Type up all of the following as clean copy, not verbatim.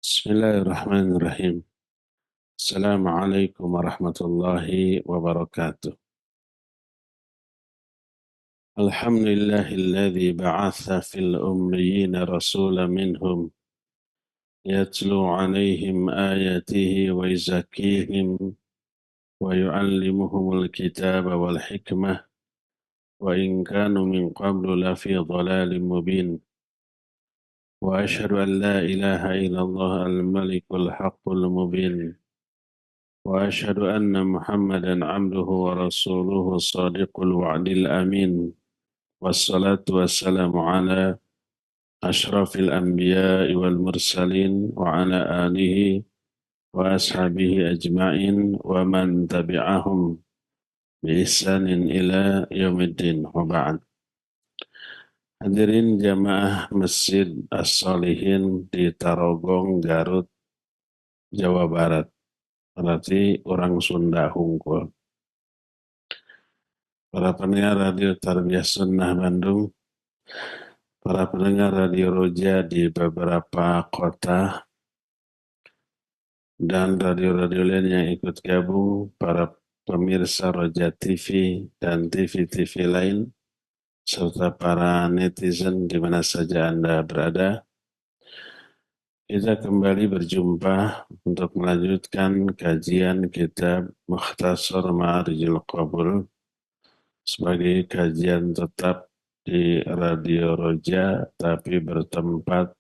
Bismillahirrahmanirrahim. Assalamualaikum warahmatullahi wabarakatuh. Alhamdulillahilladzi ba'atha fil ummiyina rasulan minhum yatlu 'alaihim ayatihi wa yuzakkihim wa yu'allimuhumul kitaba wal hikmah wa in kanu min qablu lafi dhalalin mubin. Wa ashhadu an la ilaha illallah al-malikul haqqul mubin. وأشهد أن محمدا عبده ورسوله الصادق الوعد الأمين والصلاة والسلام على أشرف الأنبياء والمرسلين وعلى آله وأصحابه أجمعين ومن تبعهم بإحسان إلى يوم الدين وبعد. Hadirin jamaah Masjid As-Solihin di Tarogong, Garut, Jawa Barat. Berarti orang Sunda Hungkul. Para pendengar Radio Tarbiyah Sunnah Bandung, para pendengar Radio Roja di beberapa kota, dan radio-radio lain yang ikut gabung, para pemirsa Roja TV dan TV-TV lain, serta para netizen di mana saja Anda berada. Kita kembali berjumpa untuk melanjutkan kajian kitab Mukhtasar Ma'arijul Qabul sebagai kajian tetap di Radio Roja, tapi bertempat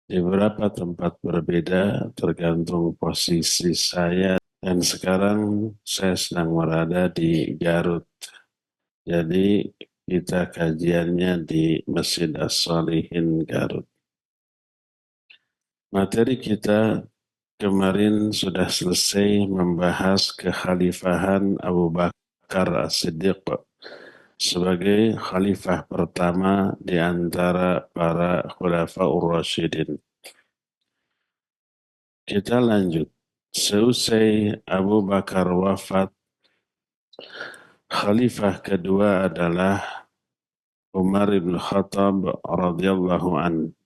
di beberapa tempat berbeda tergantung posisi saya. Dan sekarang saya sedang berada di Garut. Jadi kita kajiannya di Masjid As-Solihin Garut. Materi kita kemarin sudah selesai membahas kekhalifahan Abu Bakar As-Siddiq sebagai khalifah pertama di antara para khulafaur rasyidin. Kita lanjut. Seusai Abu Bakar wafat, khalifah kedua adalah Umar bin Khattab radhiyallahu an.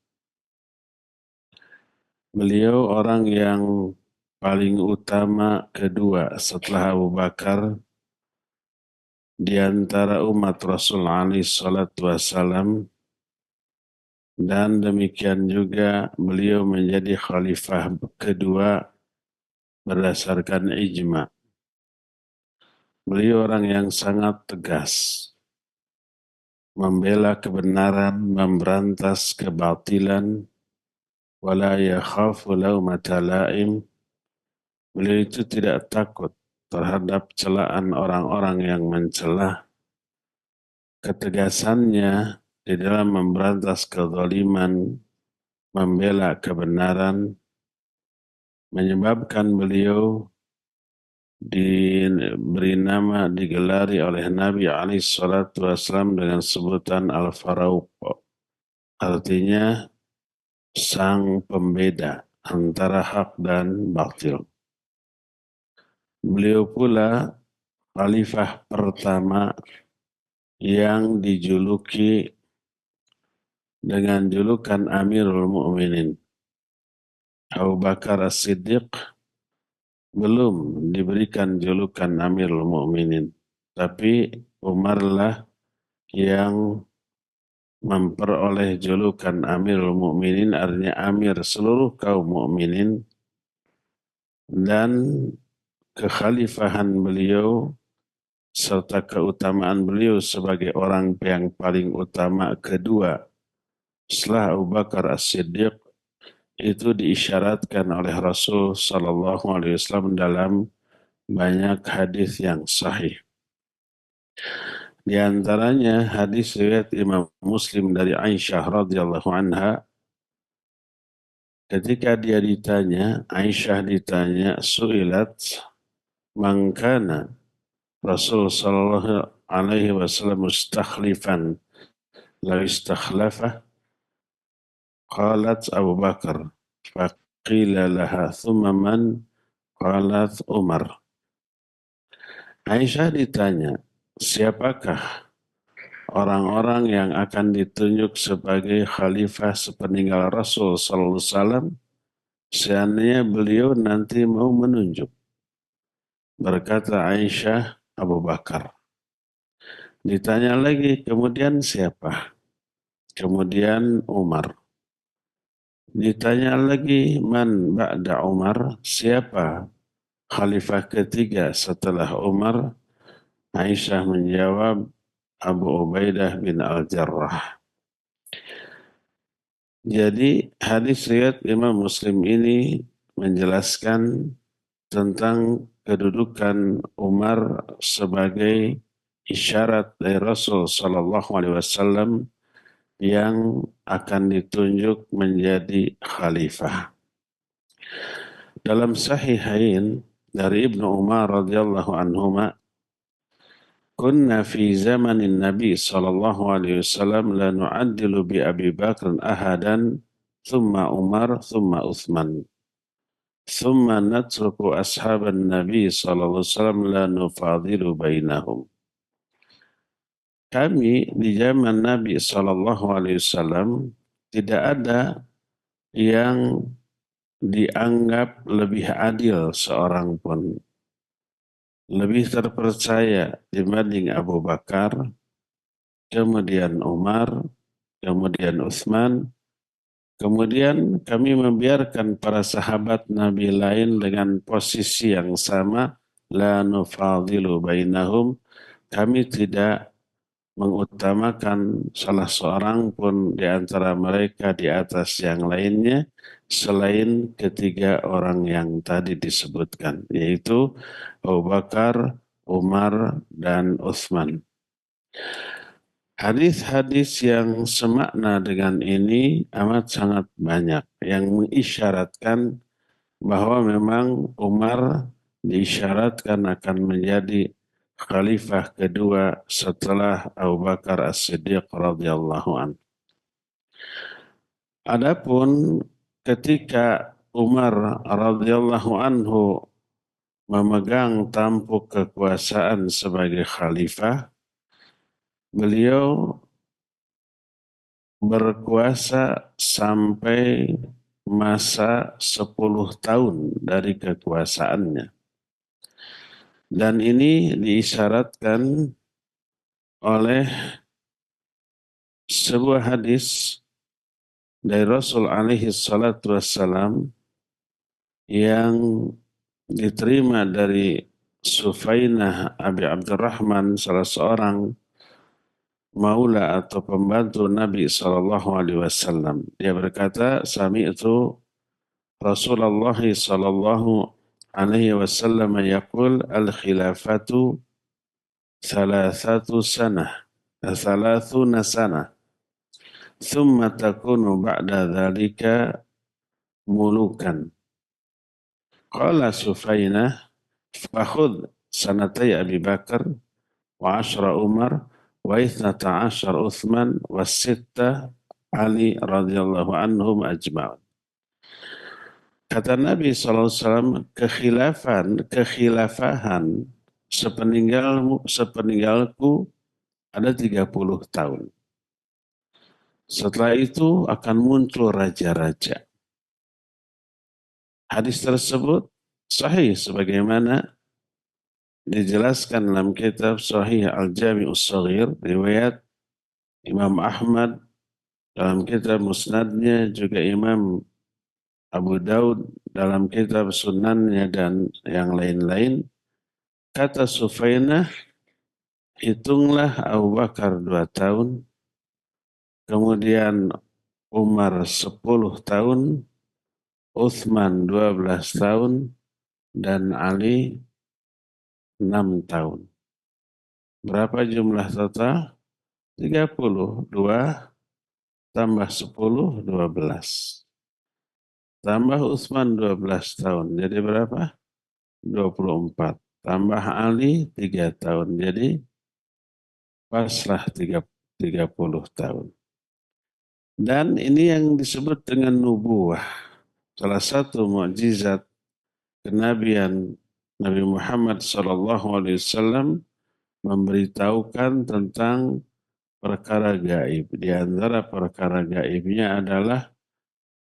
Beliau orang yang paling utama kedua setelah Abu Bakar di antara umat Rasul alaihi salatu wassalam, dan demikian juga beliau menjadi khalifah kedua berdasarkan ijma. Beliau orang yang sangat tegas, membela kebenaran, memberantas kebatilan, wala yakhafu laumata laim. Beliau itu tidak takut terhadap celaan orang-orang yang mencela. Ketegasannya di dalam memberantas kezaliman, membela kebenaran, menyebabkan beliau diberi nama, digelari oleh Nabi SAW dengan sebutan Al-Faruq, artinya sang pembeda antara hak dan batil. Beliau pula khalifah pertama yang dijuluki dengan julukan Amirul Mu'minin. Abu Bakar As-Siddiq belum diberikan julukan Amirul Mu'minin, tapi Umarlah yang memperoleh julukan Amirul Mu'minin, artinya Amir seluruh kaum mukminin, dan kekhalifahan beliau serta keutamaan beliau sebagai orang yang paling utama kedua setelah Abu Bakar As-Siddiq itu diisyaratkan oleh Rasul Sallallahu Alaihi Wasallam dalam banyak hadis yang sahih. Di antaranya hadis riwayat Imam Muslim dari Aisyah radhiyallahu anha, ketika Aisyah ditanya, su'ilat man kana Rasul sallallahu alaihi wasallam mustakhlifan la istakhlafa, qalat Abu Bakar, faqila laha thumma man, qalat Umar. Aisyah ditanya, siapakah orang-orang yang akan ditunjuk sebagai khalifah sepeninggal Rasul sallallahu alaihi wasallam? seandainya beliau nanti mau menunjuk. Berkata Aisyah, Abu Bakar. Ditanya lagi, kemudian siapa? Kemudian Umar. Ditanya lagi, man ba'da Umar? Siapa khalifah ketiga setelah Umar? Aisyah menjawab, Abu Ubaidah bin Al-Jarrah. Jadi hadis riwayat Imam Muslim ini menjelaskan tentang kedudukan Umar sebagai isyarat dari Rasul Sallallahu Alaihi Wasallam yang akan ditunjuk menjadi khalifah. Dalam Sahihain dari Ibnu Umar radhiyallahu anhuma, kunna fi zamanin Nabi sallallahu alaihi wasallam la nu'addilu bi Abi Bakr ahadan thumma Umar thumma Uthman. Thumma natruku ashaban Nabi sallallahu alaihi wasallam la nufadilu bainahum. Kami di zaman Nabi sallallahu alaihi wasallam tidak ada yang dianggap lebih adil seorang pun, lebih terpercaya dibanding Abu Bakar, kemudian Umar, kemudian Utsman, kemudian kami membiarkan para sahabat Nabi lain dengan posisi yang sama, la nufadilu bainahum, kami tidak mengutamakan salah seorang pun di antara mereka di atas yang lainnya selain ketiga orang yang tadi disebutkan, yaitu Abu Bakar, Umar, dan Utsman. Hadis-hadis yang semakna dengan ini amat sangat banyak yang mengisyaratkan bahwa memang Umar diisyaratkan akan menjadi khalifah kedua setelah Abu Bakar As-Siddiq radhiyallahu anhu. Adapun ketika Umar radhiyallahu anhu memegang tampuk kekuasaan sebagai khalifah, beliau berkuasa sampai masa 10 tahun dari kekuasaannya. Dan ini diisyaratkan oleh sebuah hadis dari Rasul alaihi salatu wassalam yang diterima dari Sufainah Abi Abdurrahman, salah seorang maula atau pembantu Nabi sallallahu alaihi wasallam. Dia berkata, sami'tu Rasulullah sallallahu alaihi wasallam yaqul al-khilafatu thalathuna sanah thumma takunu ba'da dhalika mulukan. Qala Sufainah fakhudh sanatay Abi Bakar wa 10 Umar wa 12 Uthman wa 6 Ali radhiyallahu anhum ajma'un. Kata Nabi SAW, kekhilafahan sepeninggalku ada 30 tahun. Setelah itu akan muncul raja-raja. Hadis tersebut sahih sebagaimana dijelaskan dalam kitab Sahih Al-Jami'us Shaghir, riwayat Imam Ahmad dalam kitab Musnadnya, juga Imam Abu Daud dalam kitab Sunannya, dan yang lain-lain. Kata Sufainah, hitunglah Abu Bakar 2 tahun, kemudian Umar 10 tahun, Uthman 12 tahun, dan Ali 6 tahun. Berapa jumlah total? 30. 2 tambah 10, 12. Tambah Utsman 12 tahun, jadi berapa? 24. Tambah Ali 3 tahun, jadi paslah 30 tahun. Dan ini yang disebut dengan nubuwah. Salah satu mukjizat kenabian Nabi Muhammad SAW memberitahukan tentang perkara gaib. Di antara perkara gaibnya adalah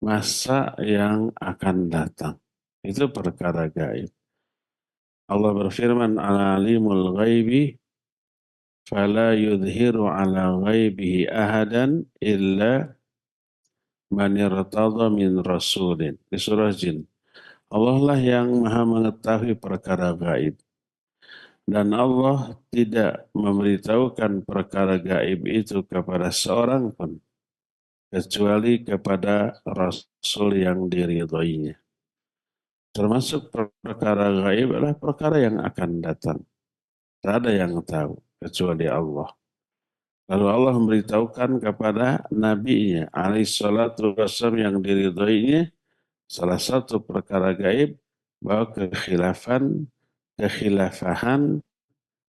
masa yang akan datang. Itu perkara gaib. Allah berfirman, alimul ghaibi fala yudhiru ala ghaibihi ahadan illa man irtada min rasulin. Di surah Jin. Allah lah yang maha mengetahui perkara gaib. Dan Allah tidak memberitahukan perkara gaib itu kepada seorang pun, kecuali kepada Rasul yang diridhoinya. Termasuk perkara gaib adalah perkara yang akan datang. Tak ada yang tahu, kecuali Allah. Lalu Allah memberitahukan kepada nabinya, alaihi salatu wassalam yang diridhoinya, salah satu perkara gaib, bahwa kekhilafahan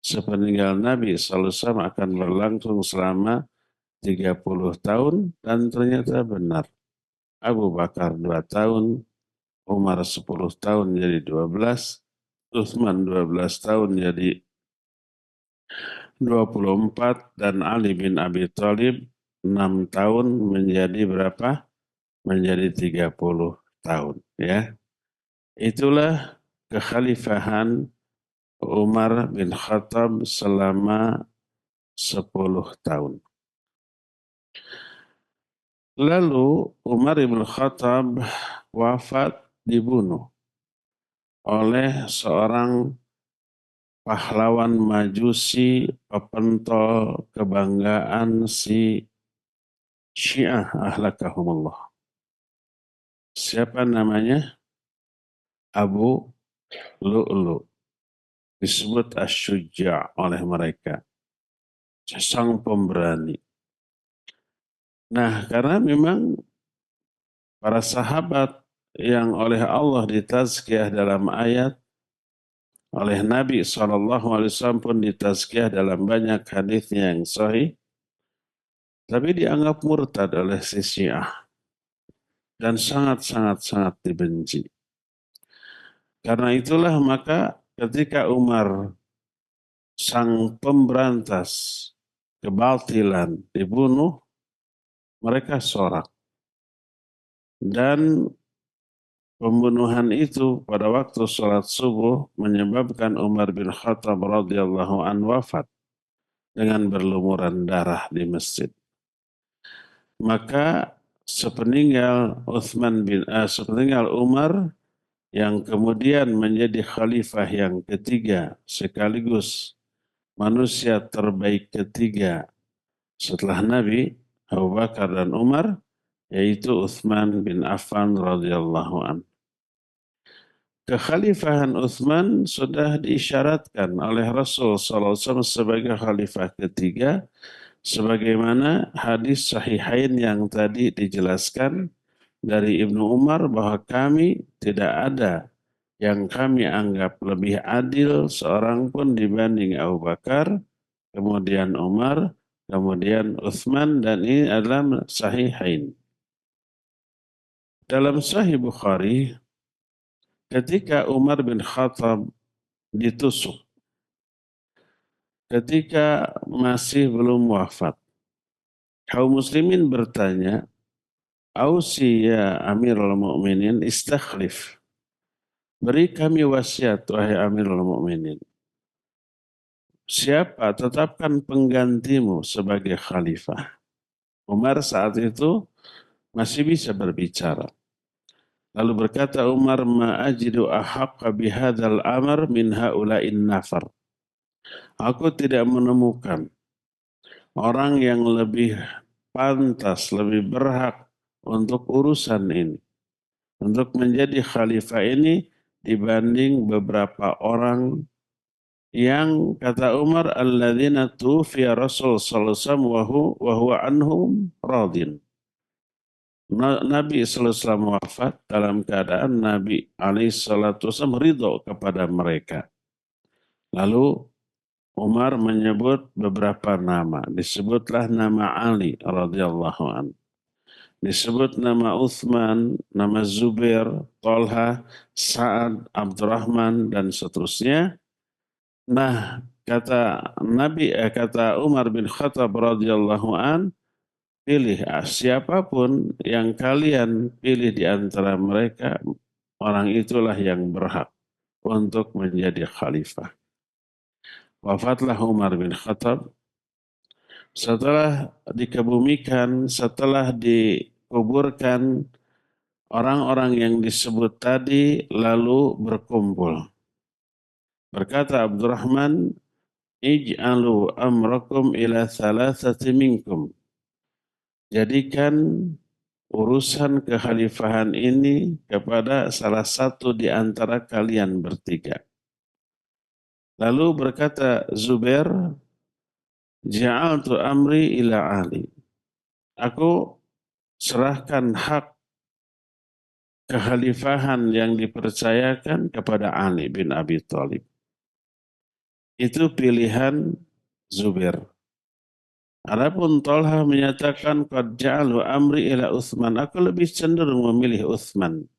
sepeninggal Nabi SAW akan berlangsung selama 30 tahun dan ternyata benar. Abu Bakar 2 tahun, Umar 10 tahun jadi 12, Utsman 12 tahun jadi 24, dan Ali bin Abi Thalib 6 tahun menjadi berapa? Menjadi 30 tahun. Ya, itulah kekhalifahan Umar bin Khattab selama 10 tahun. Lalu Umar bin Khattab wafat dibunuh oleh seorang pahlawan majusi pepentol kebanggaan si Syiah ahlakahumullah. Siapa namanya? Abu Lu'lu. Disebut Asy-Syuja' oleh mereka. Sang pemberani. Nah, karena memang para sahabat yang oleh Allah ditazkiyah dalam ayat, oleh Nabi SAW pun ditazkiyah dalam banyak hadisnya yang sahih, tapi dianggap murtad oleh si Syiah dan sangat dibenci. Karena itulah maka ketika Umar sang pemberantas kebatilan dibunuh, mereka sorak. Dan pembunuhan itu pada waktu sholat subuh menyebabkan Umar bin Khattab radhiyallahu anhu wafat dengan berlumuran darah di masjid. Maka sepeninggal sepeninggal Umar yang kemudian menjadi khalifah yang ketiga sekaligus manusia terbaik ketiga setelah Nabi Abu Bakar dan Umar, yaitu Utsman bin Affan radhiyallahu anhu. Kekhalifahan Utsman sudah diisyaratkan oleh Rasul SAW sebagai khalifah ketiga, sebagaimana hadis sahihain yang tadi dijelaskan dari Ibnu Umar bahwa kami tidak ada yang kami anggap lebih adil seorang pun dibanding Abu Bakar, kemudian Umar, kemudian Utsman, dan ini adalah sahihain. Dalam Sahih Bukhari, ketika Umar bin Khattab ditusuk, ketika masih belum wafat, kaum muslimin bertanya, "Ausi ya Amirul Mukminin istakhlif." Beri kami wasiat wahai Amirul Mukminin. Siapa? Tetapkan penggantimu sebagai khalifah. Umar saat itu masih bisa berbicara. Lalu berkata Umar, "Ma ajidu ahaqqa bihadzal amr min haula'in nafar." Aku tidak menemukan orang yang lebih pantas, lebih berhak untuk urusan ini, untuk menjadi khalifah ini dibanding beberapa orang yang kata Umar, alladzina tufiya Rasul sallallahu alaihi wasallam wa huwa anhum radin. Nabi sallallahu alaihi wasallam wafat dalam keadaan Nabi alaihi salatu wasallam ridho kepada mereka. Lalu Umar menyebut beberapa nama. Disebutlah nama Ali radhiyallahu anhu. Disebut nama Utsman, nama Zubair, Talha, Sa'ad, Abdurrahman, dan seterusnya. Nah, kata Umar bin Khattab radhiyallahu an, pilih siapapun yang kalian pilih di antara mereka, orang itulah yang berhak untuk menjadi khalifah. Wafatlah Umar bin Khattab setelah dikebumikan, setelah dikuburkan orang-orang yang disebut tadi lalu berkumpul. Berkata Abdurrahman, ij'alu amrakum ila thalathati minkum. Jadikan urusan kekhalifahan ini kepada salah satu di antara kalian bertiga. Lalu berkata Zubair, ja'altu amri ila Ali. Aku serahkan hak kekhalifahan yang dipercayakan kepada Ali bin Abi Thalib. Itu pilihan Zubair. Adapun Tolha menyatakan qad ja'alu amri ila Utsman. Aku lebih cenderung memilih Utsman.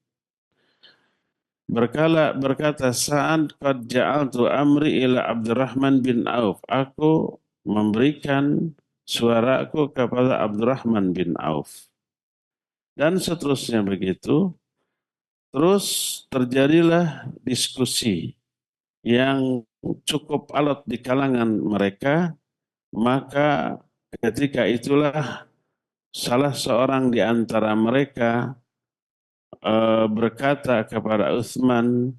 Berkata Sa'ad qad ja'altu amri ila Abdurrahman bin Auf. Aku memberikan suaraku kepada Abdurrahman bin Auf. Dan seterusnya begitu. Terus terjadilah diskusi yang cukup alot di kalangan mereka, maka ketika itulah salah seorang di antara mereka berkata kepada Utsman,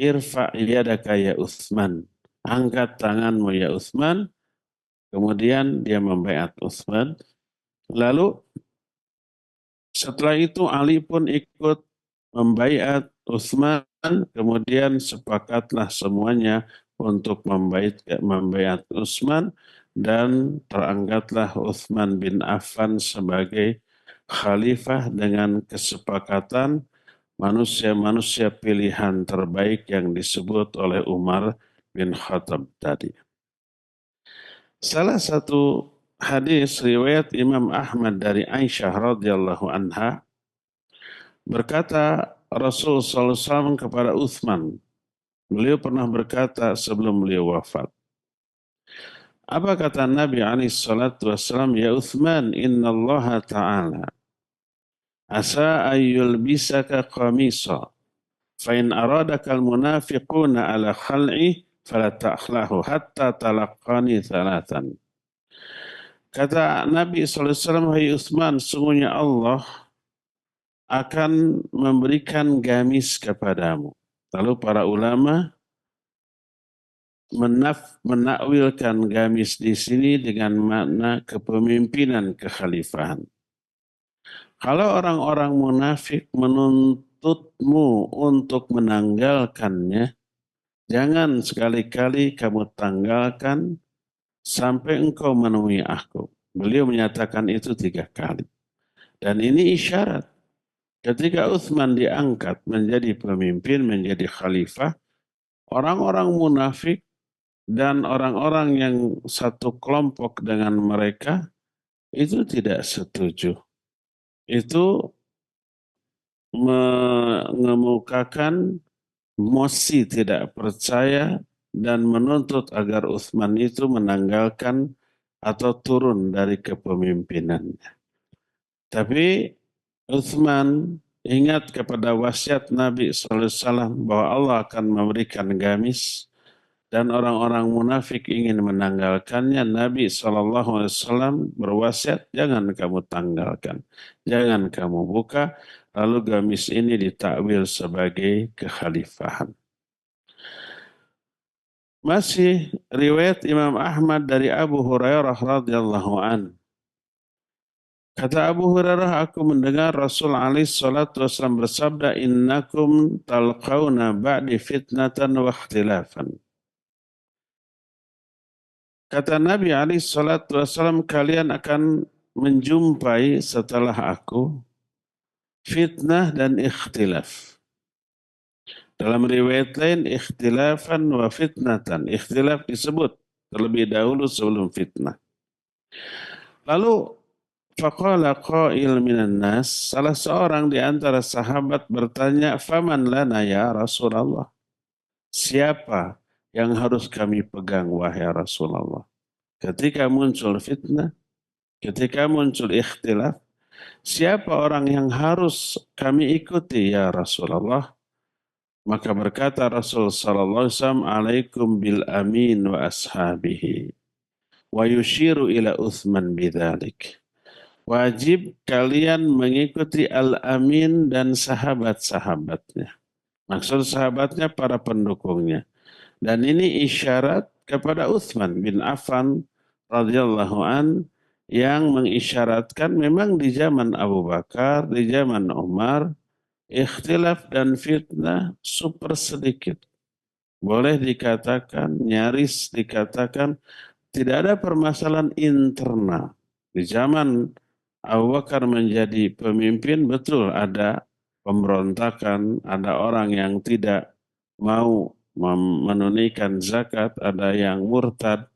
irfa yadaka ya Utsman, angkat tanganmu ya Utsman. Kemudian dia membaiat Utsman. Lalu setelah itu Ali pun ikut membaiat Utsman, kemudian sepakatlah semuanya untuk membaiat Utsman dan terangkatlah Utsman bin Affan sebagai khalifah dengan kesepakatan manusia-manusia pilihan terbaik yang disebut oleh Umar bin Khattab tadi. Salah satu hadis riwayat Imam Ahmad dari Aisyah radhiyallahu anha, berkata Rasul sallallahu alaihi wasallam kepada Utsman, beliau pernah berkata sebelum beliau wafat. Apa kata Nabi alaihi salatu wasallam, ya Utsman, innallaha ta'ala asa ayyul bisaka qamisa fa in aradaka almunafiquna ala khal'i fala ta'khlahu hatta talaqqani thalathan. Kata Nabi sallallahu alaihi wasallam, hai Utsman, sungguhnya Allah akan memberikan gamis kepadamu. Lalu para ulama menakwilkan gamis di sini dengan makna kepemimpinan kekhalifahan. Kalau orang-orang munafik menuntutmu untuk menanggalkannya, jangan sekali-kali kamu tanggalkan sampai engkau menemui aku. Beliau menyatakan itu 3 kali. Dan ini isyarat. Ketika Utsman diangkat menjadi pemimpin, menjadi khalifah, orang-orang munafik dan orang-orang yang satu kelompok dengan mereka itu tidak setuju. Itu mengemukakan mosi tidak percaya dan menuntut agar Utsman itu menanggalkan atau turun dari kepemimpinannya. Tapi Utsman ingat kepada wasiat Nabi sallallahu alaihi wasallam bahwa Allah akan memberikan gamis dan orang-orang munafik ingin menanggalkannya. Nabi sallallahu alaihi wasallam berwasiat, jangan kamu tanggalkan, jangan kamu buka. Lalu gamis ini ditakwil sebagai kekhalifahan. Masih riwayat Imam Ahmad dari Abu Hurairah radhiyallahu an. Kata Abu Hurairah, aku mendengar Rasul alaihi salatu wasallam bersabda, innakum talqauna ba'di fitnatan wa ikhtilafan. Kata Nabi alaihi salatu wasallam, kalian akan menjumpai setelah aku fitnah dan ikhtilaf. Dalam riwayat lain, ikhtilafan wa fitnatan. Ikhtilaf disebut terlebih dahulu sebelum fitnah. Lalu faqala qail minan nas, salah seorang di antara sahabat bertanya, faman lana ya Rasulullah? Siapa yang harus kami pegang wahai Rasulullah? Ketika muncul fitnah, ketika muncul ikhtilaf, siapa orang yang harus kami ikuti ya Rasulullah? Maka berkata Rasul sallallahu alaihi wasallam, "Alaikum bil amin wa ashabihi." Wa yushiru ila Utsman bidzalik. Wajib kalian mengikuti Al-Amin dan sahabat-sahabatnya. Maksud sahabatnya para pendukungnya. Dan ini isyarat kepada Utsman bin Affan radhiyallahu an yang mengisyaratkan memang di zaman Abu Bakar, di zaman Umar, ikhtilaf dan fitnah super sedikit. Boleh dikatakan, nyaris dikatakan tidak ada permasalahan internal. Di zaman Abu Bakar menjadi pemimpin, betul ada pemberontakan, ada orang yang tidak mau menunaikan zakat, ada yang murtad.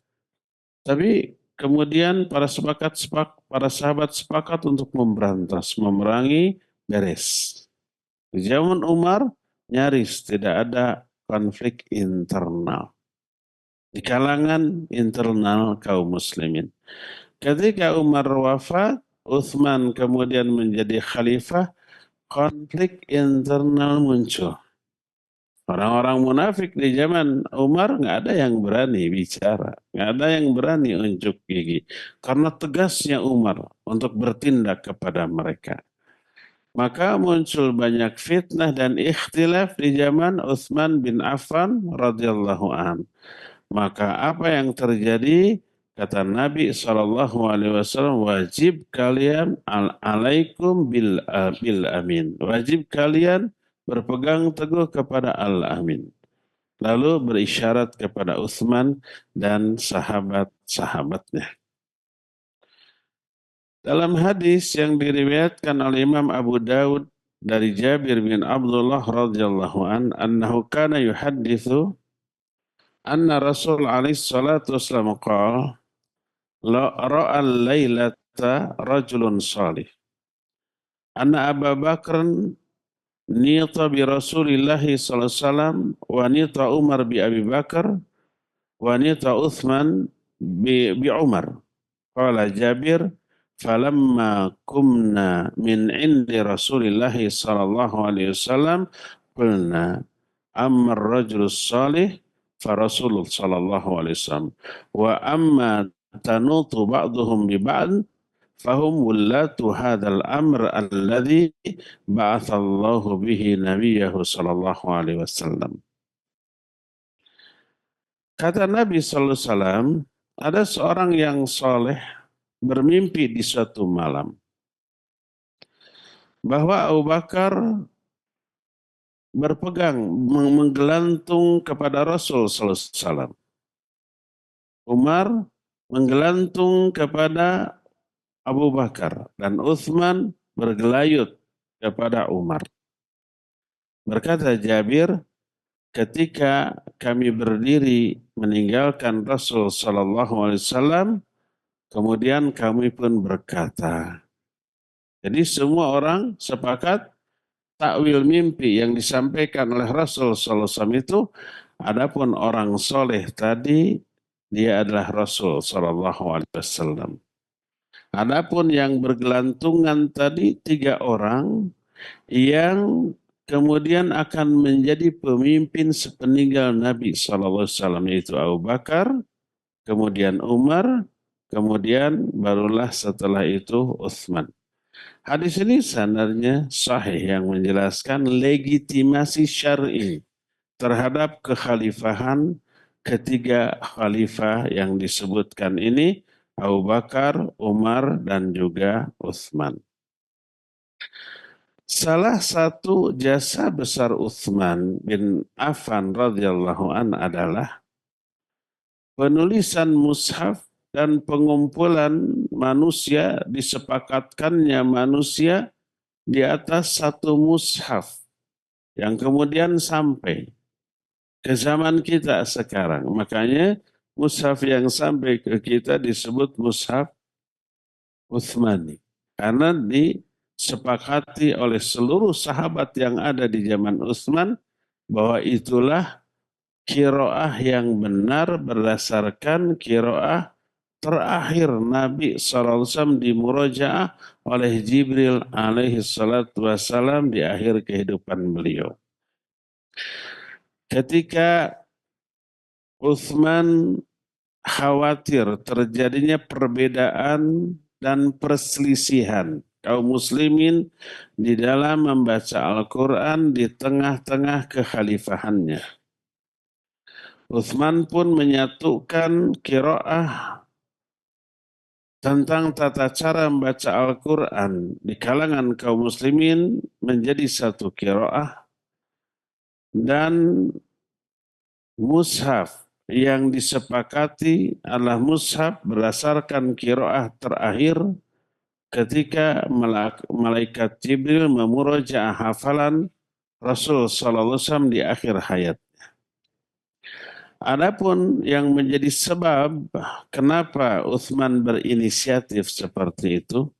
Tapi kemudian para sahabat sepakat untuk memberantas, memerangi, beres. Di zaman Umar nyaris tidak ada konflik internal di kalangan internal kaum muslimin. Ketika Umar wafat, Utsman kemudian menjadi khalifah, konflik internal muncul. Orang-orang munafik di zaman Umar nggak ada yang berani bicara, nggak ada yang berani unjuk gigi, karena tegasnya Umar untuk bertindak kepada mereka. Maka muncul banyak fitnah dan ikhtilaf di zaman Utsman bin Affan radhiyallahu an. Maka apa yang terjadi? Kata Nabi SAW, wajib kalian alaikum bil amin. Wajib kalian berpegang teguh kepada al-amin. Lalu berisyarat kepada Utsman dan sahabat-sahabatnya. Dalam hadis yang diriwayatkan oleh Imam Abu Daud dari Jabir bin Abdullah radhiyallahu an, annahu kana yuhadditsu anna Rasul alaihi salatu wasallam qala ra'al lailata rajulun salih anna Abu Bakr nita bi Rasulillah sallallahu alaihi wasallam wa nita Umar bi Abi Bakar wa nita Utsman bi Umar. Qala Jabir falamma kumna min indi Rasulillah sallallahu alaihi wasallam qulna amma ar-rajulus salih fa Rasulullah sallallahu alaihi wasallam wa amma tanutu ba'duhum bi ba'd fahum wallatu hadzal amr alladhi ba'atsallahu bihi nabiyahu sallallahu alaihi wasallam. Kata Nabi sallallahu alaihi wasallam, ada seorang yang soleh bermimpi di suatu malam bahwa Abu Bakar berpegang, menggelantung kepada Rasul sallallahu alaihi wasallam. Umar menggelantung kepada Abu Bakar dan Utsman bergelayut kepada Umar. Berkata Jabir, ketika kami berdiri meninggalkan Rasul sallallahu alaihi wasallam, kemudian kami pun berkata. Jadi semua orang sepakat takwil mimpi yang disampaikan oleh Rasul sallallahu alaihi wasallam itu, adapun orang soleh tadi dia adalah Rasul sallallahu alaihi wasallam. Adapun yang bergelantungan tadi 3 orang yang kemudian akan menjadi pemimpin sepeninggal Nabi sallallahu alaihi wasallam, yaitu Abu Bakar, kemudian Umar, kemudian barulah setelah itu Utsman. Hadis ini sanadnya sahih yang menjelaskan legitimasi syar'i terhadap kekhalifahan ketiga khalifah yang disebutkan ini, Abu Bakar, Umar, dan juga Utsman. Salah satu jasa besar Utsman bin Affan radhiyallahu an adalah penulisan mushaf dan pengumpulan manusia, disepakatkannya manusia di atas satu mushaf yang kemudian sampai ke zaman kita sekarang. Makanya mushaf yang sampai ke kita disebut mushaf Utsmani, karena disepakati oleh seluruh sahabat yang ada di zaman Utsman bahwa itulah qiraah yang benar berdasarkan qiraah terakhir Nabi SAW di murajaah oleh Jibril alaihi salatu wassalam di akhir kehidupan beliau. Ketika Utsman khawatir terjadinya perbedaan dan perselisihan kaum muslimin di dalam membaca Al-Quran di tengah-tengah kekhalifahannya. Utsman pun menyatukan qiraah tentang tata cara membaca Al-Quran di kalangan kaum muslimin menjadi satu qiraah, dan mushaf yang disepakati adalah mushaf berdasarkan qiraah terakhir ketika malaikat Jibril memurojaah hafalan Rasul sallallahu alaihi wasallam di akhir hayat. Adapun yang menjadi sebab kenapa Utsman berinisiatif seperti itu,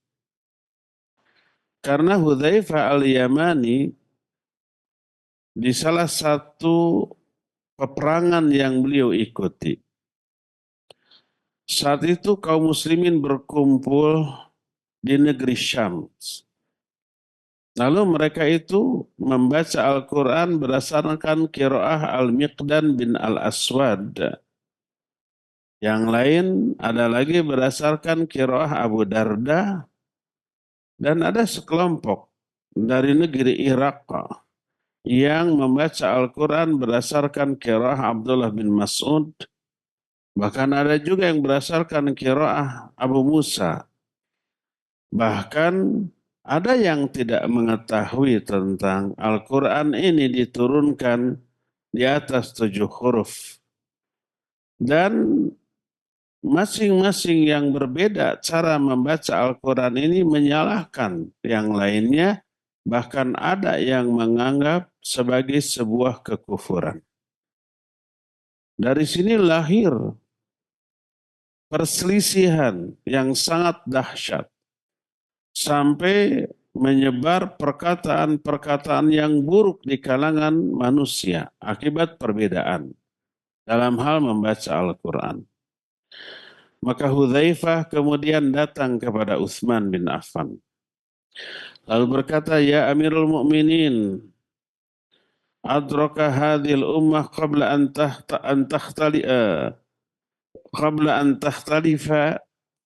karena Hudzaifah al-Yamani di salah satu peperangan yang beliau ikuti, saat itu kaum muslimin berkumpul di negeri Syam. Lalu mereka itu membaca Al-Quran berdasarkan qiraah Al-Miqdan bin Al-Aswad. Yang lain ada lagi berdasarkan qiraah Abu Darda, dan ada sekelompok dari negeri Irak yang membaca Al-Quran berdasarkan qiraah Abdullah bin Mas'ud. Bahkan ada juga yang berdasarkan qiraah Abu Musa. Bahkan ada yang tidak mengetahui tentang Al-Quran ini diturunkan di atas 7 huruf. Dan masing-masing yang berbeda cara membaca Al-Quran ini menyalahkan yang lainnya, bahkan ada yang menganggap sebagai sebuah kekufuran. Dari sini lahir perselisihan yang sangat dahsyat, sampai menyebar perkataan-perkataan yang buruk di kalangan manusia akibat perbedaan dalam hal membaca Al-Quran. Maka Hudzaifah kemudian datang kepada Utsman bin Affan. Lalu berkata, "Ya Amirul Mukminin, adraka hadhil ummah qabla an takhtalifa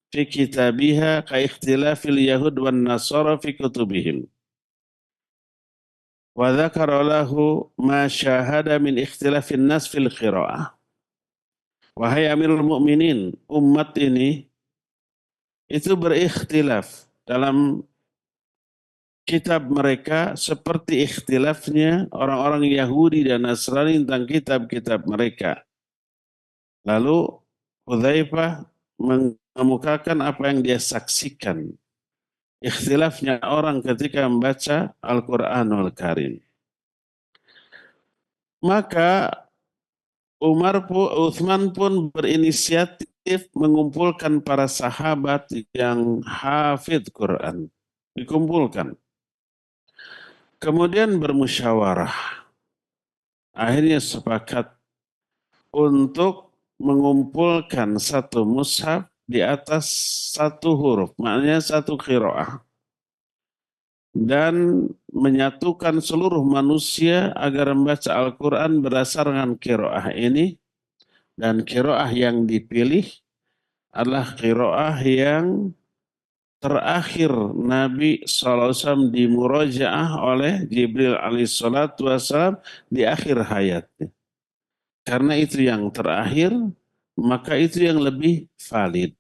fi kitabiha ka ikhtilafil yahud wan nasara fi kutubihim. Wa dzakara lahu ma syahada min ikhtilafin nas fil qiraah." Wahai Amirul Mukminin, umat ini itu berikhtilaf dalam kitab mereka seperti ikhtilafnya orang-orang Yahudi dan Nasrani tentang kitab-kitab mereka. Lalu Hudzaifah mengemukakan apa yang dia saksikan, ikhtilafnya orang ketika membaca Al-Quranul Karim. Maka Utsman pun berinisiatif mengumpulkan para sahabat yang hafidh Quran. Dikumpulkan. Kemudian bermusyawarah. Akhirnya sepakat untuk mengumpulkan satu mushaf di atas satu huruf, maknanya satu qiraah, dan menyatukan seluruh manusia agar membaca Al-Quran berdasarkan qiraah ini, dan qiraah yang dipilih adalah qiraah yang terakhir Nabi SAW di murajaah oleh Jibril alaihissalam di akhir hayatnya. Karena itu yang terakhir, maka itu yang lebih valid.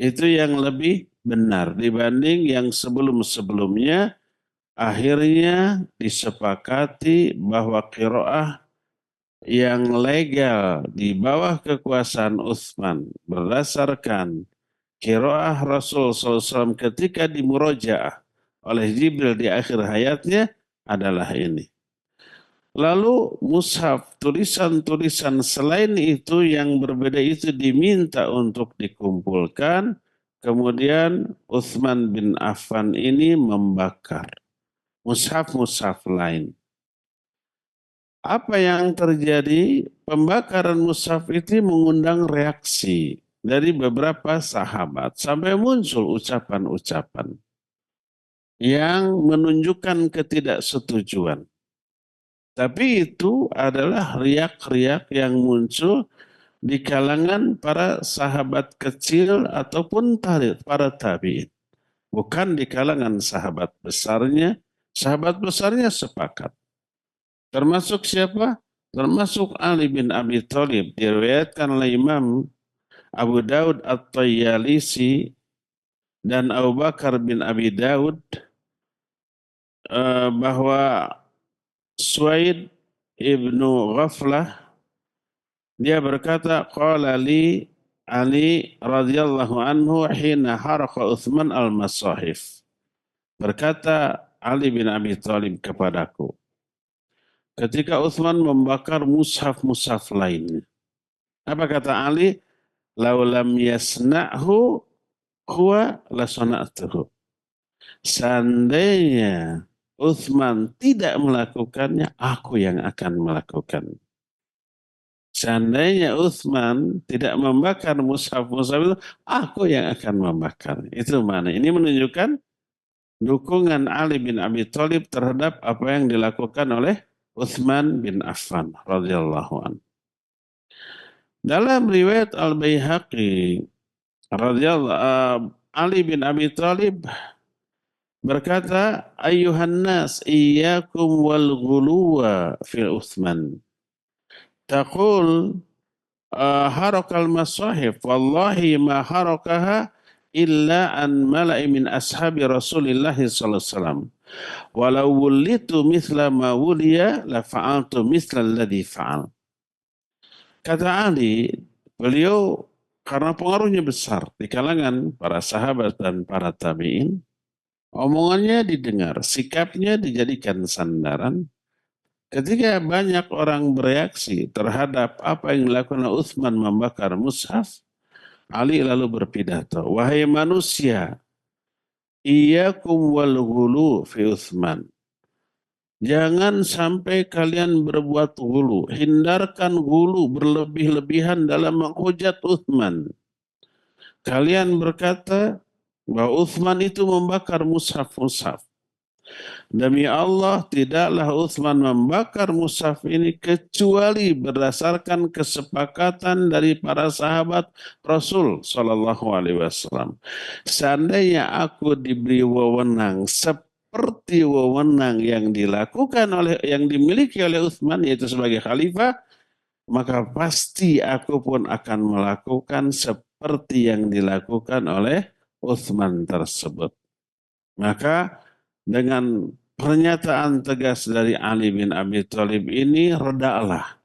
Itu yang lebih benar dibanding yang sebelum-sebelumnya. Akhirnya disepakati bahwa qiraah yang legal di bawah kekuasaan Utsman berdasarkan qiraah Rasul SAW ketika dimurojaah oleh Jibril di akhir hayatnya adalah ini. Lalu mushaf, tulisan-tulisan selain itu yang berbeda itu diminta untuk dikumpulkan. Kemudian Utsman bin Affan ini membakar mushaf-mushaf lain. Apa yang terjadi? Pembakaran mushaf itu mengundang reaksi dari beberapa sahabat sampai muncul ucapan-ucapan yang menunjukkan ketidaksetujuan. Tapi itu adalah riak-riak yang muncul di kalangan para sahabat kecil ataupun para tabi'in. Bukan di kalangan sahabat besarnya. Sahabat besarnya sepakat. Termasuk siapa? Termasuk Ali bin Abi Thalib. Diriwayatkan oleh Imam Abu Daud At-Tayyalisi dan Abu Bakar bin Abi Daud bahwa Suaid ibnu Ghaflah dia berkata qala li Ali radhiyallahu anhu hina haraqa Utsman al-masahif. Berkata Ali bin Abi Thalib kepadaku ketika Utsman membakar mushaf-mushaf lainnya. Apa kata Ali? Laulam yasna'hu huwa lasana'tuhu. Seandainya Utsman tidak melakukannya, aku yang akan melakukan. Seandainya Utsman tidak membakar mushaf-mushaf itu, aku yang akan membakar. Itu mana? Ini menunjukkan dukungan Ali bin Abi Thalib terhadap apa yang dilakukan oleh Utsman bin Affan radhiyallahu anhu. Dalam riwayat Al-Baihaqi radhiyallahu Ali bin Abi Thalib berkata, "Ayyuhan nas, iyyakum wal ghuluwa fil Utsman." Taqul harakal masahif wallahi ma harakaha illa an mala'i min ashabi Rasulillah sallallahu alaihi wasallam. Walau wulitu mithla ma wuliya la fa'altu mithla alladhi fa'al. Kata Ali, beliau karena pengaruhnya besar di kalangan para sahabat dan para tabi'in, omongannya didengar, sikapnya dijadikan sandaran. Ketika banyak orang bereaksi terhadap apa yang dilakukan Utsman membakar mushaf, Ali lalu berpidato, wahai manusia, iyyakum wal ghulu fi Utsman. Jangan sampai kalian berbuat ghulu, hindarkan ghulu berlebih-lebihan dalam menghujat Utsman. Kalian berkata bahwa Utsman itu membakar mushaf-mushaf. Demi Allah, tidaklah Utsman membakar mushaf ini kecuali berdasarkan kesepakatan dari para sahabat Rasul Shallallahu Alaihi Wasallam. Seandainya aku diberi wewenang seperti wewenang yang dilakukan yang dimiliki oleh Utsman yaitu sebagai khalifah, maka pasti aku pun akan melakukan seperti yang dilakukan oleh Utsman tersebut. Maka dengan pernyataan tegas dari Ali bin Abi Thalib ini redalah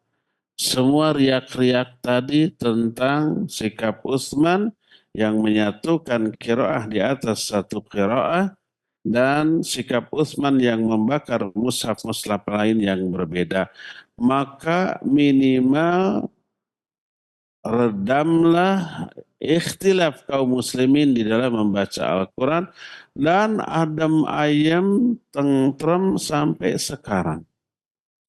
semua riak-riak tadi tentang sikap Utsman yang menyatukan qiraah di atas satu qiraah dan sikap Utsman yang membakar mushaf-mushaf lain yang berbeda. Maka minimal redamlah ikhtilaf kaum muslimin di dalam membaca Al-Quran dan adem ayem tentrem sampai sekarang.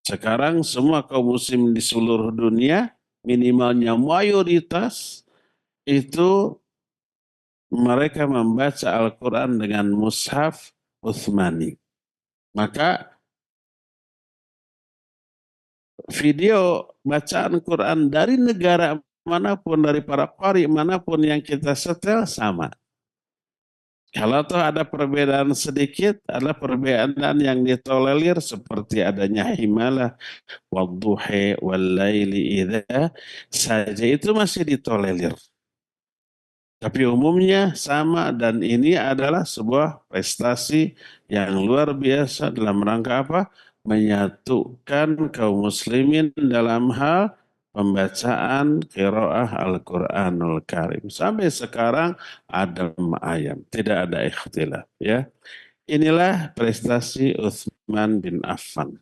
Sekarang semua kaum muslim di seluruh dunia minimalnya mayoritas itu mereka membaca Al-Quran dengan mushaf Utsmani. Maka video bacaan Quran dari negara manapun, dari para qari manapun yang kita setel sama. Kalau toh ada perbedaan sedikit, adalah perbedaan yang ditolerir seperti adanya himalah, wadduhi, wallaili idha, saja itu masih ditolerir. Tapi umumnya sama dan ini adalah sebuah prestasi yang luar biasa dalam rangka apa? Menyatukan kaum muslimin dalam hal pembacaan qiraah Al-Quranul Karim. Sampai sekarang adem ayam, tidak ada ikhtilaf. Ya. Inilah prestasi Utsman bin Affan.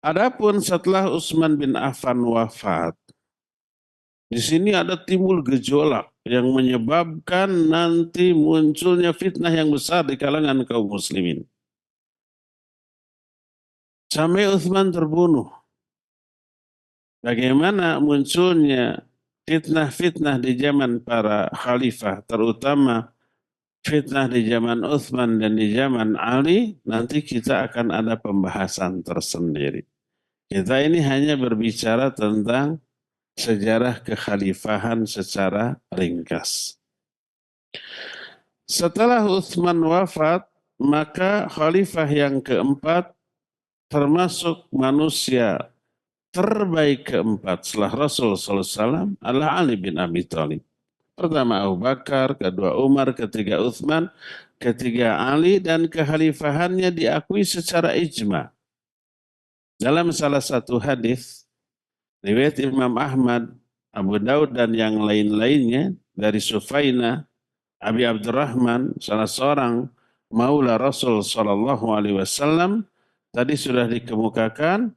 Adapun setelah Utsman bin Affan wafat, di sini ada timbul gejolak yang menyebabkan nanti munculnya fitnah yang besar di kalangan kaum muslimin. Sampai Utsman terbunuh. Bagaimana munculnya fitnah-fitnah di zaman para khalifah, terutama fitnah di zaman Utsman dan di zaman Ali, nanti kita akan ada pembahasan tersendiri. Kita ini hanya berbicara tentang sejarah kekhalifahan secara ringkas. Setelah Utsman wafat, maka khalifah yang keempat termasuk manusia terbaik keempat setelah Rasul SAW adalah Ali bin Abi Thalib. Pertama Abu Bakar, kedua Umar, ketiga Utsman, ketiga Ali, dan kekhalifahannya diakui secara ijma. Dalam salah satu hadis riwayat Imam Ahmad, Abu Daud dan yang lain-lainnya dari Sufaina, Abi Abdurrahman, salah seorang maula Rasul Shallallahu Alaihi Wasallam, tadi sudah dikemukakan,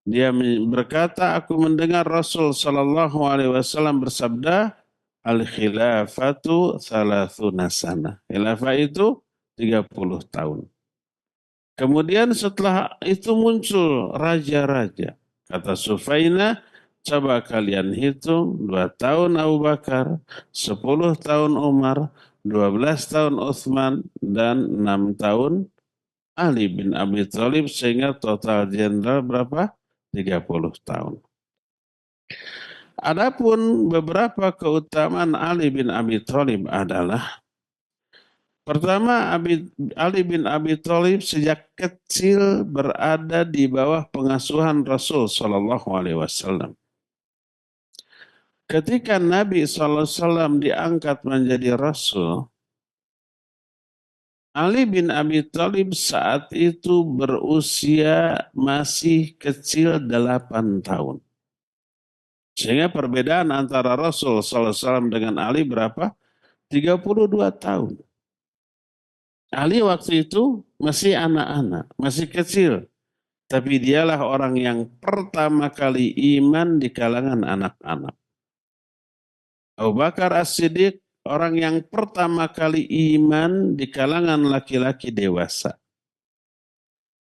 dia berkata, aku mendengar Rasul Shallallahu Alaihi Wasallam bersabda, al khilafatu thalathuna sana. Khilafah itu 30 tahun. Kemudian setelah itu muncul raja-raja. Kata Sufaina, coba kalian hitung 2 tahun Abu Bakar, 10 tahun Umar, 12 tahun Utsman, dan 6 tahun Ali bin Abi Thalib, sehingga total jenderal berapa? 30 tahun. Adapun beberapa keutamaan Ali bin Abi Thalib adalah pertama, Ali bin Abi Thalib sejak kecil berada di bawah pengasuhan Rasul Shallallahu Alaihi Wasallam. Ketika Nabi SAW diangkat menjadi Rasul, Ali bin Abi Thalib saat itu berusia masih kecil 8 tahun. Sehingga perbedaan antara Rasul SAW dengan Ali berapa? 32 tahun. Ali waktu itu masih anak-anak, masih kecil. Tapi dialah orang yang pertama kali iman di kalangan anak-anak. Abu Bakar As-Siddiq, orang yang pertama kali iman di kalangan laki-laki dewasa.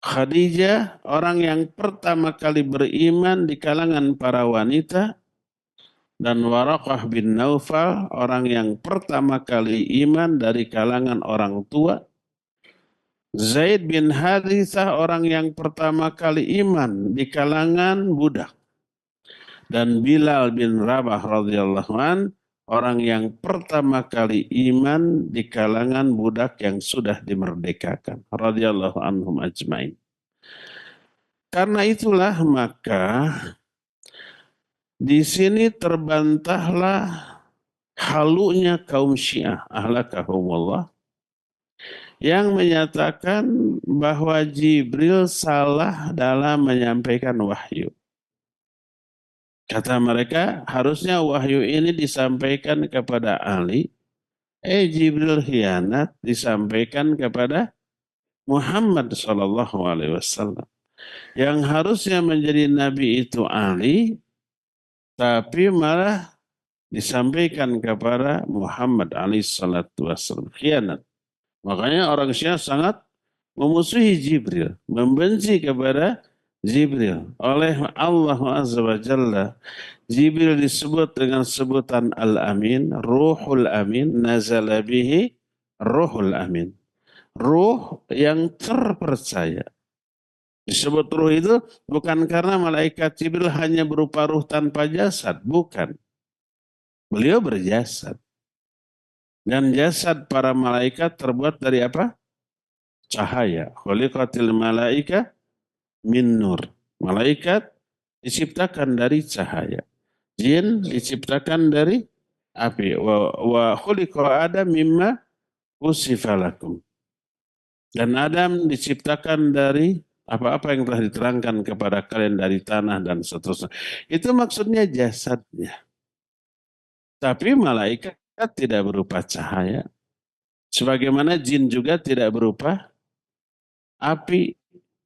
Khadijah, orang yang pertama kali beriman di kalangan para wanita. Dan Waraqah bin Naufal, orang yang pertama kali iman dari kalangan orang tua. Zaid bin Harithah, orang yang pertama kali iman di kalangan budak. Dan Bilal bin Rabah radhiyallahu an, orang yang pertama kali iman di kalangan budak yang sudah dimerdekakan radhiyallahu anhum ajmain. Karena itulah maka di sini terbantahlah halunya kaum Syiah ahlakahumullah yang menyatakan bahwa Jibril salah dalam menyampaikan wahyu. Kata mereka, harusnya wahyu ini disampaikan kepada Ali. Jibril khianat disampaikan kepada Muhammad SAW. Yang harusnya menjadi nabi itu Ali, tapi malah disampaikan kepada Muhammad SAW. Khianat. Makanya orang Syiah sangat memusuhi Jibril, membenci kepada Jibril. Oleh Allah Azza wa Jalla, Jibril disebut dengan sebutan Al-Amin, Ruhul Amin, nazala bihi Ruhul Amin. Ruh yang terpercaya. Disebut ruh itu bukan karena malaikat Jibril hanya berupa ruh tanpa jasad, bukan. Beliau berjasad. Dan jasad para malaikat terbuat dari apa? Cahaya. Khuliqatil malaika min nur. Malaikat diciptakan dari cahaya. Jin diciptakan dari api. Wa khuliqa Adam mimma usifalakum. Dan Adam diciptakan dari apa-apa yang telah diterangkan kepada kalian dari tanah dan seterusnya. Itu maksudnya jasadnya. Tapi malaikat tidak berupa cahaya. Sebagaimana jin juga tidak berupa api.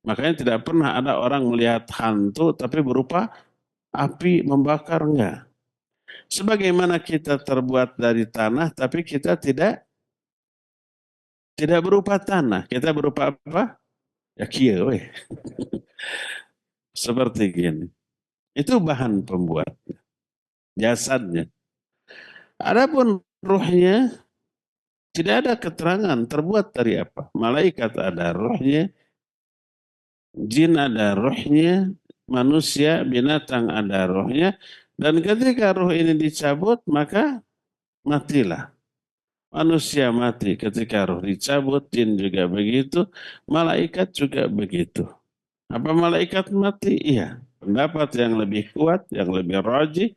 Makanya tidak pernah ada orang melihat hantu tapi berupa api membakar, enggak. Sebagaimana kita terbuat dari tanah tapi kita tidak berupa tanah. Kita berupa apa? Ya kia weh. Seperti gini. Itu bahan pembuat, jasadnya. Adapun ruhnya tidak ada keterangan terbuat dari apa. Malaikat ada ruhnya, jin ada ruhnya, manusia, binatang ada ruhnya. Dan ketika ruh ini dicabut, maka matilah. Manusia mati ketika ruh dicabut, jin juga begitu, malaikat juga begitu. Apa malaikat mati? Iya. Pendapat yang lebih kuat, yang lebih rajih,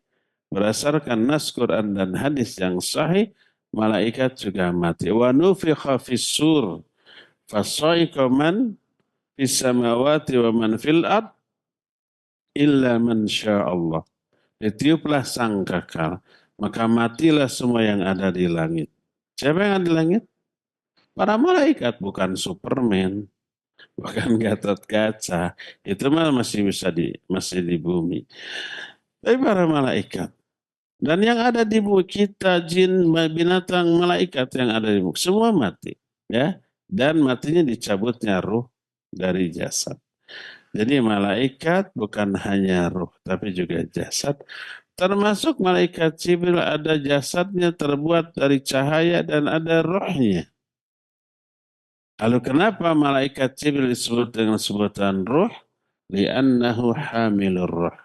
berdasarkan nas Quran dan hadis yang sahih, malaikat juga mati. Wa nufikha fis-sur fasaiqa man fis samawati wa man fil ard illa man Allah. Ditiuplah sangkakala, maka matilah semua yang ada di langit. Siapa yang ada di langit? Para malaikat, bukan Superman, bukan Gatot Kaca. Itu mah masih di bumi. Tapi para malaikat. Dan yang ada di bumi kita, jin, binatang, malaikat yang ada di bumi, semua mati. Ya, dan matinya dicabutnya ruh dari jasad. Jadi malaikat bukan hanya ruh, tapi juga jasad. Termasuk malaikat Jibril ada jasadnya terbuat dari cahaya dan ada rohnya. Lalu kenapa malaikat Jibril disebut dengan sebutan ruh? Li'annahu hamilur ruh.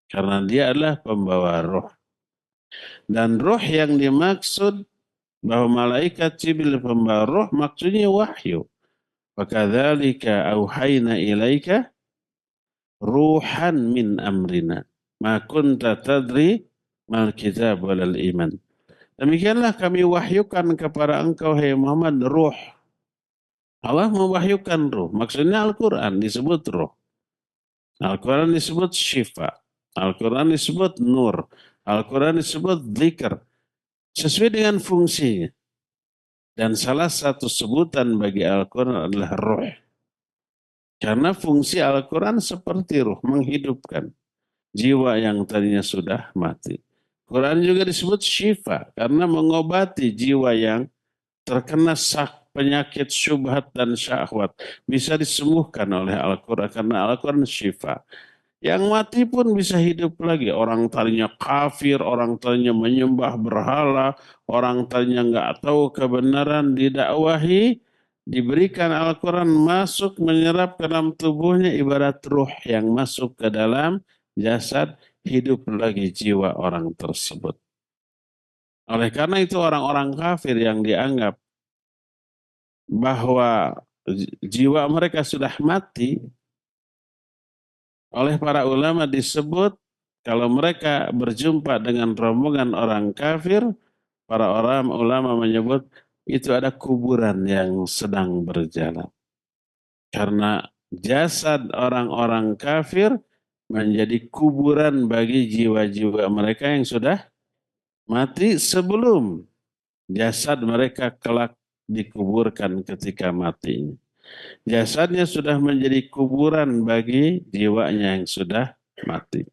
Karena dia adalah pembawa ruh. Dan ruh yang dimaksud bahwa malaikat Jibril pembawa ruh maksudnya wahyu. Fakadzalika auhayna ilaika ruhan min amrina. Ma kunta tadri mal kitab walal iman. Demikianlah kami wahyukan kepada engkau, hai Muhammad, ruh. Allah mewahyukan ruh. Maksudnya Al-Quran disebut ruh. Al-Quran disebut syifa. Al-Quran disebut nur. Al-Quran disebut dzikr. Sesuai dengan fungsinya. Dan salah satu sebutan bagi Al-Quran adalah ruh. Karena fungsi Al-Quran seperti ruh, menghidupkan jiwa yang tadinya sudah mati. Quran juga disebut syifa karena mengobati jiwa yang terkena penyakit syubhat dan syahwat. Bisa disembuhkan oleh Al-Quran karena Al-Quran syifa. Yang mati pun bisa hidup lagi. Orang tadinya kafir, orang tadinya menyembah berhala, orang tadinya nggak tahu kebenaran, didakwahi, diberikan Al-Quran masuk menyerap ke dalam tubuhnya ibarat ruh yang masuk ke dalam jasad, hidup lagi jiwa orang tersebut. Oleh karena itu orang-orang kafir yang dianggap bahwa jiwa mereka sudah mati, oleh para ulama disebut kalau mereka berjumpa dengan rombongan orang kafir, para orang ulama menyebut itu ada kuburan yang sedang berjalan. Karena jasad orang-orang kafir menjadi kuburan bagi jiwa-jiwa mereka yang sudah mati sebelum jasad mereka kelak dikuburkan ketika mati. Jasadnya sudah menjadi kuburan bagi jiwanya yang sudah mati.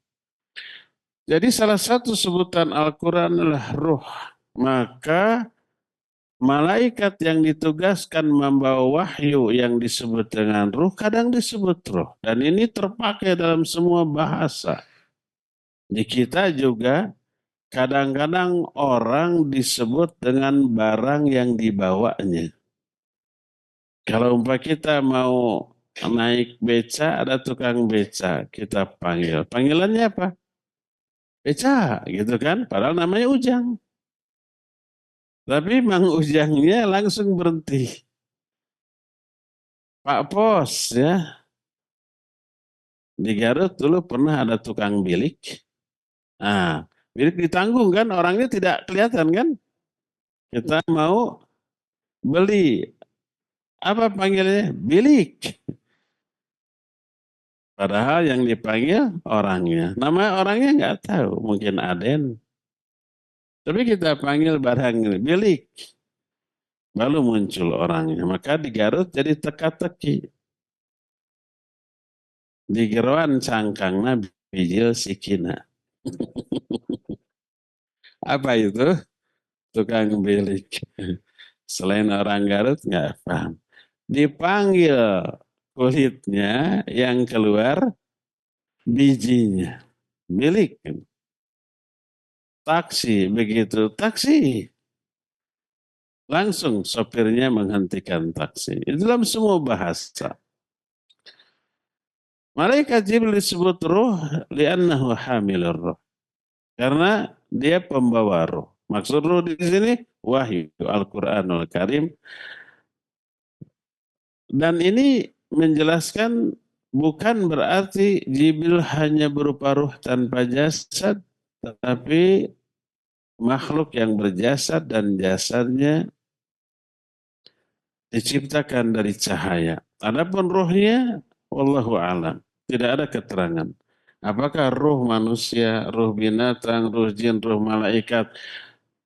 Jadi salah satu sebutan Al-Quran adalah ruh. Maka malaikat yang ditugaskan membawa wahyu yang disebut dengan ruh, kadang disebut ruh. Dan ini terpakai dalam semua bahasa. Di kita juga kadang-kadang orang disebut dengan barang yang dibawanya. Kalau umpah kita mau naik beca, ada tukang beca, kita panggil. Panggilannya apa? Beca, gitu kan? Padahal namanya Ujang. Tapi Mang Ujangnya langsung berhenti. Pak Pos ya, di Garut dulu pernah ada tukang bilik. Nah, bilik ditanggung kan, orangnya tidak kelihatan kan? Kita mau beli, apa panggilnya? Bilik. Padahal yang dipanggil orangnya. Nama orangnya nggak tahu, mungkin Aden. Tapi kita panggil barang ini, bilik. Lalu muncul orangnya. Maka di Garut jadi teka-teki. Di geroan cangkangna bijil sikina. Apa itu? Tukang bilik. Selain orang Garut nggak paham. Dipanggil kulitnya yang keluar bijinya. Bilik. Taksi, begitu. Taksi. Langsung sopirnya menghentikan taksi. Itu dalam semua bahasa. Malaikat Jibril disebut ruh li'annahu hamilur ruh. Karena dia pembawa ruh. Maksud ruh di sini wahyu Al-Qur'anul Karim. Dan ini menjelaskan bukan berarti Jibril hanya berupa ruh tanpa jasad, tetapi makhluk yang berjasad dan jasadnya diciptakan dari cahaya. Adapun ruhnya, wallahu alam, tidak ada keterangan. Apakah ruh manusia, ruh binatang, ruh jin, ruh malaikat,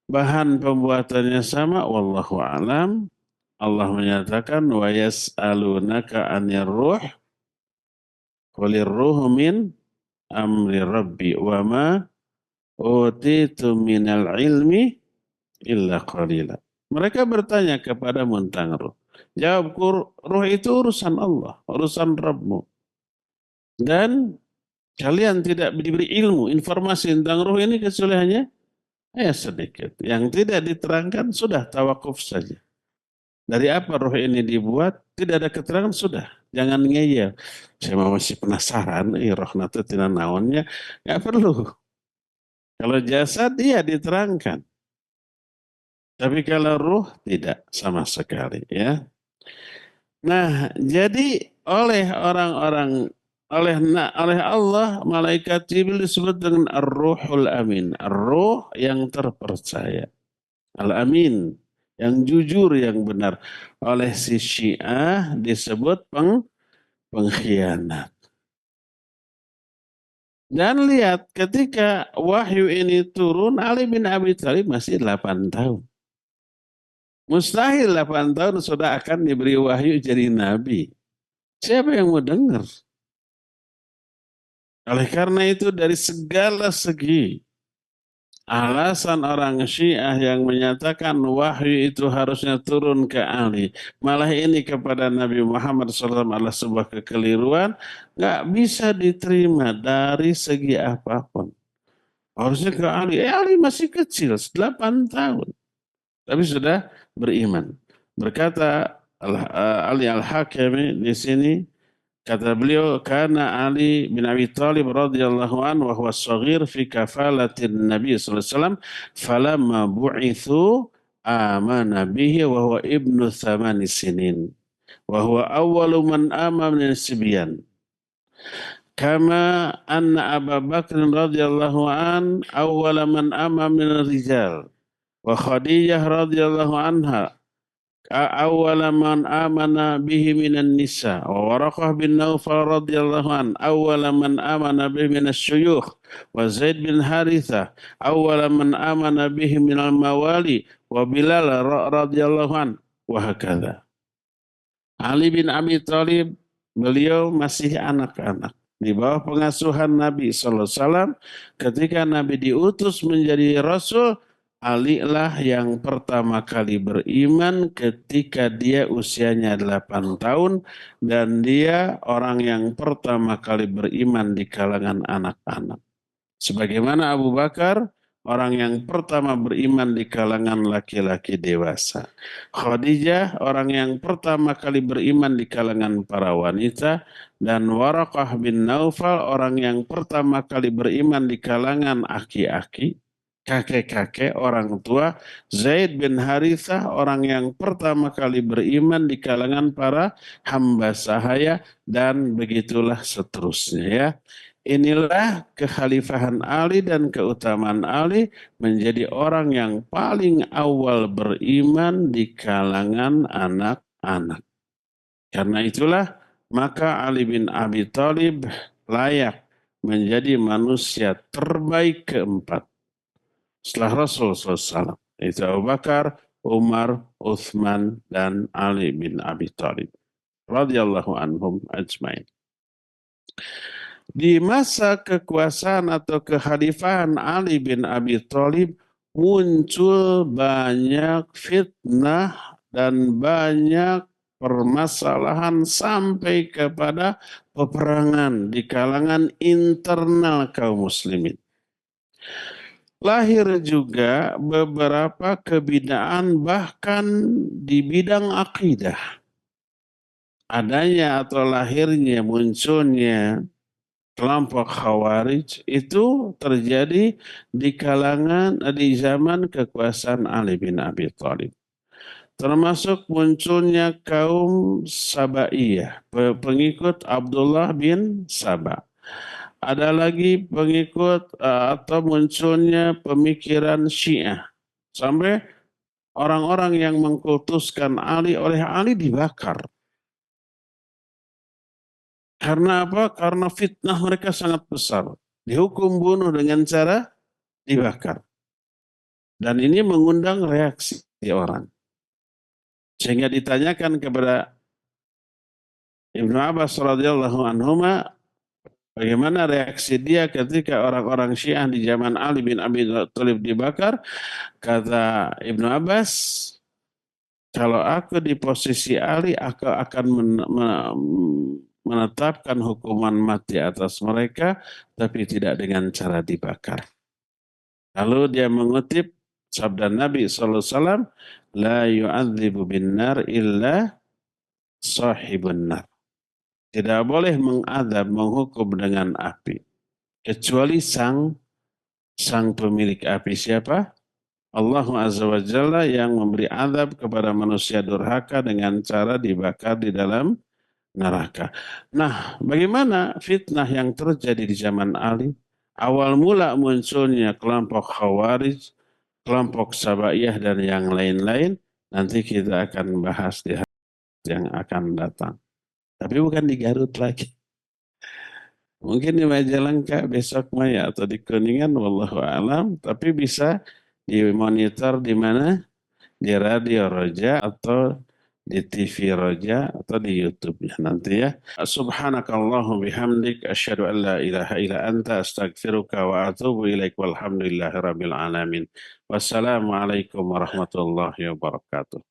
bahan pembuatannya sama? Wallahu alam. Allah menyatakan wa yas'alunaka 'anir ruh qulir ruhu min amri rabbi wa ma utitu minal ilmi illa qalila. Mereka bertanya kepada tentang ruh. Jawabku, ruh itu urusan Allah, urusan Rabbmu. Dan kalian tidak diberi ilmu, informasi tentang ruh ini kecuali hanya sedikit. Yang tidak diterangkan sudah tawakuf saja. Dari apa ruh ini dibuat? Tidak ada keterangan sudah. Jangan ngeyel. Saya masih penasaran, roh nate tina naonnya. Nggak perlu. Kalau jasad, iya diterangkan. Tapi kalau ruh, tidak sama sekali. Ya. Nah, jadi oleh orang-orang, oleh Allah, malaikat Jibril disebut dengan Ar-Ruhul Amin. Ar-Ruh yang terpercaya. Al-Amin. Yang jujur, yang benar. Oleh si Syiah disebut pengkhianat. Dan lihat ketika wahyu ini turun, Ali bin Abi Thalib masih 8 tahun. Mustahil 8 tahun sudah akan diberi wahyu jadi nabi. Siapa yang mau dengar? Oleh karena itu dari segala segi, alasan orang Syiah yang menyatakan wahyu itu harusnya turun ke Ali, malah ini kepada Nabi Muhammad SAW adalah sebuah kekeliruan, nggak bisa diterima dari segi apapun. Harusnya ke Ali, Ali masih kecil, 8 tahun. Tapi sudah beriman. Berkata Ali Al-Hakimi di sini, kata beliau, karena Ali bin Abi Thalib radhiyallahu anhu wa huwa shaghir fi kafalatin Nabi sallallahu alaihi wasallam falamma bu'itsu amana bihi wa huwa ibnu 8 sinin wa huwa awwalu man amana min sibyan kama anna Abu Bakr radhiyallahu an awwala man amana min rijal wa Khadijah radhiyallahu anha awwala man amana bihi minan nisa wa Waraqah bin Naufal radhiyallahu an awwala man amana bihi minas syuyukh wa Zaid bin Harithah awwala man amana bihi minal mawali wa Bilal radhiyallahu an wa hakadha. Ali bin Abi Thalib, beliau masih anak-anak di bawah pengasuhan Nabi sallallahu alaihi wasallam. Ketika Nabi diutus menjadi rasul, Ali lah yang pertama kali beriman ketika dia usianya 8 tahun dan dia orang yang pertama kali beriman di kalangan anak-anak. Sebagaimana Abu Bakar orang yang pertama beriman di kalangan laki-laki dewasa. Khadijah orang yang pertama kali beriman di kalangan para wanita dan Waraqah bin Naufal orang yang pertama kali beriman di kalangan aki-aki. Kakek-kakek orang tua, Zaid bin Harithah orang yang pertama kali beriman di kalangan para hamba sahaya dan begitulah seterusnya ya. Inilah kekhalifahan Ali dan keutamaan Ali menjadi orang yang paling awal beriman di kalangan anak-anak. Karena itulah maka Ali bin Abi Thalib layak menjadi manusia terbaik keempat setelah Rasul SAW, itu Abu Bakar, Umar, Uthman, dan Ali bin Abi Thalib radhiyallahu anhum ajmain. Di masa kekuasaan atau kekhalifahan Ali bin Abi Thalib muncul banyak fitnah dan banyak permasalahan sampai kepada peperangan di kalangan internal kaum muslimin. Lahir juga beberapa kebidaan bahkan di bidang akidah. Adanya atau lahirnya munculnya kelompok Khawarij itu terjadi di zaman kekuasaan Ali bin Abi Thalib. Termasuk munculnya kaum Sabaiyah, pengikut Abdullah bin Saba. Ada lagi pengikut atau munculnya pemikiran Syiah. Sampai orang-orang yang mengkultuskan Ali oleh Ali dibakar. Karena apa? Karena fitnah mereka sangat besar. Dihukum bunuh dengan cara dibakar. Dan ini mengundang reaksi orang. Sehingga ditanyakan kepada Ibnu Abbas radhiyallahu anhuma, bagaimana reaksi dia ketika orang-orang Syiah di zaman Ali bin Abi Thalib dibakar? Kata Ibnu Abbas, kalau aku di posisi Ali, aku akan menetapkan hukuman mati atas mereka, tapi tidak dengan cara dibakar. Lalu dia mengutip sabda Nabi SAW, la yu'adzibu bin nar illa sahibun nar. Tidak boleh mengadab, menghukum dengan api. Kecuali sang pemilik api. Siapa? Allah Azza wa Jalla yang memberi adab kepada manusia durhaka dengan cara dibakar di dalam neraka. Nah, bagaimana fitnah yang terjadi di zaman Ali? Awal mula munculnya kelompok Khawarij, kelompok Sabaiyah dan yang lain-lain. Nanti kita akan bahas di hari yang akan datang. Tapi bukan di Garut lagi. Mungkin di Majalengka besok Maya atau di Kuningan, wallahu alam. Tapi bisa dimonitor di mana? Di Radio Roja atau di TV Roja atau di YouTube ya nanti ya. Subhanakallahu bihamdik asyhadu an la ilaha illa anta astaghfiruka wa atubu ilaik walhamdulillahirabbil alamin. Wassalamualaikum warahmatullahi wabarakatuh.